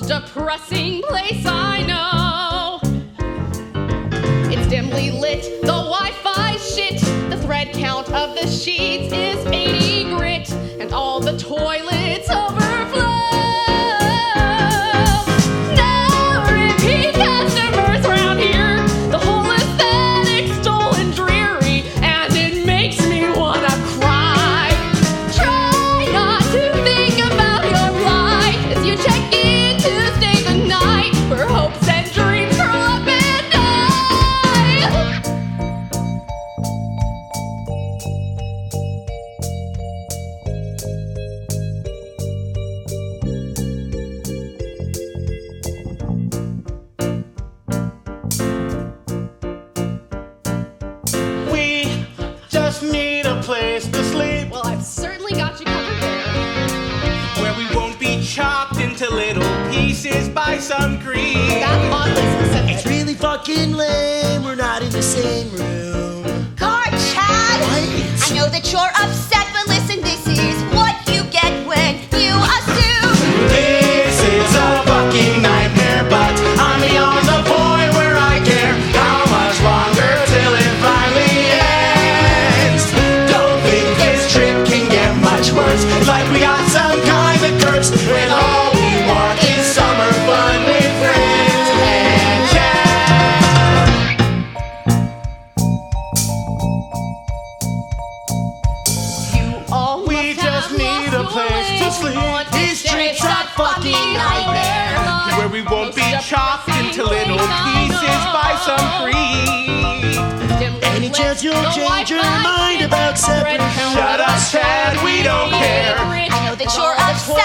most depressing place I know. It's dimly lit, the Wi-Fi shit. The thread count of the sheets is 80 grit, and all the toilets overflow. No repeat customers around here. The whole aesthetic's dull and dreary, and it makes me wanna cry. Try not to think about your life as you check in to stay the night, where hopes and dreams curl up and die. We just need a place to sleep Well, I've certainly got you covered there. where we won't be chopped into little pieces by some creep. That's oddly specific. It's really fucking lame, we're not in the same room. God, Chad! What? I know that you're upset, but listen, this is what you get when you assume. This is a fucking nightmare, but I'm beyond the point where I care. How much longer till it finally ends? Don't think this trip can get much worse. Like we got some kind of curse when all we want is summer fun with friends and chat. You all We must just have need a lost place your to way. sleep. Want to These stay streets are fucking nightmare, where we won't be chopped into little pieces by some creep. Any chance you'll change your mind about separate Shut up, Chad, we don't care. I know that you're upset,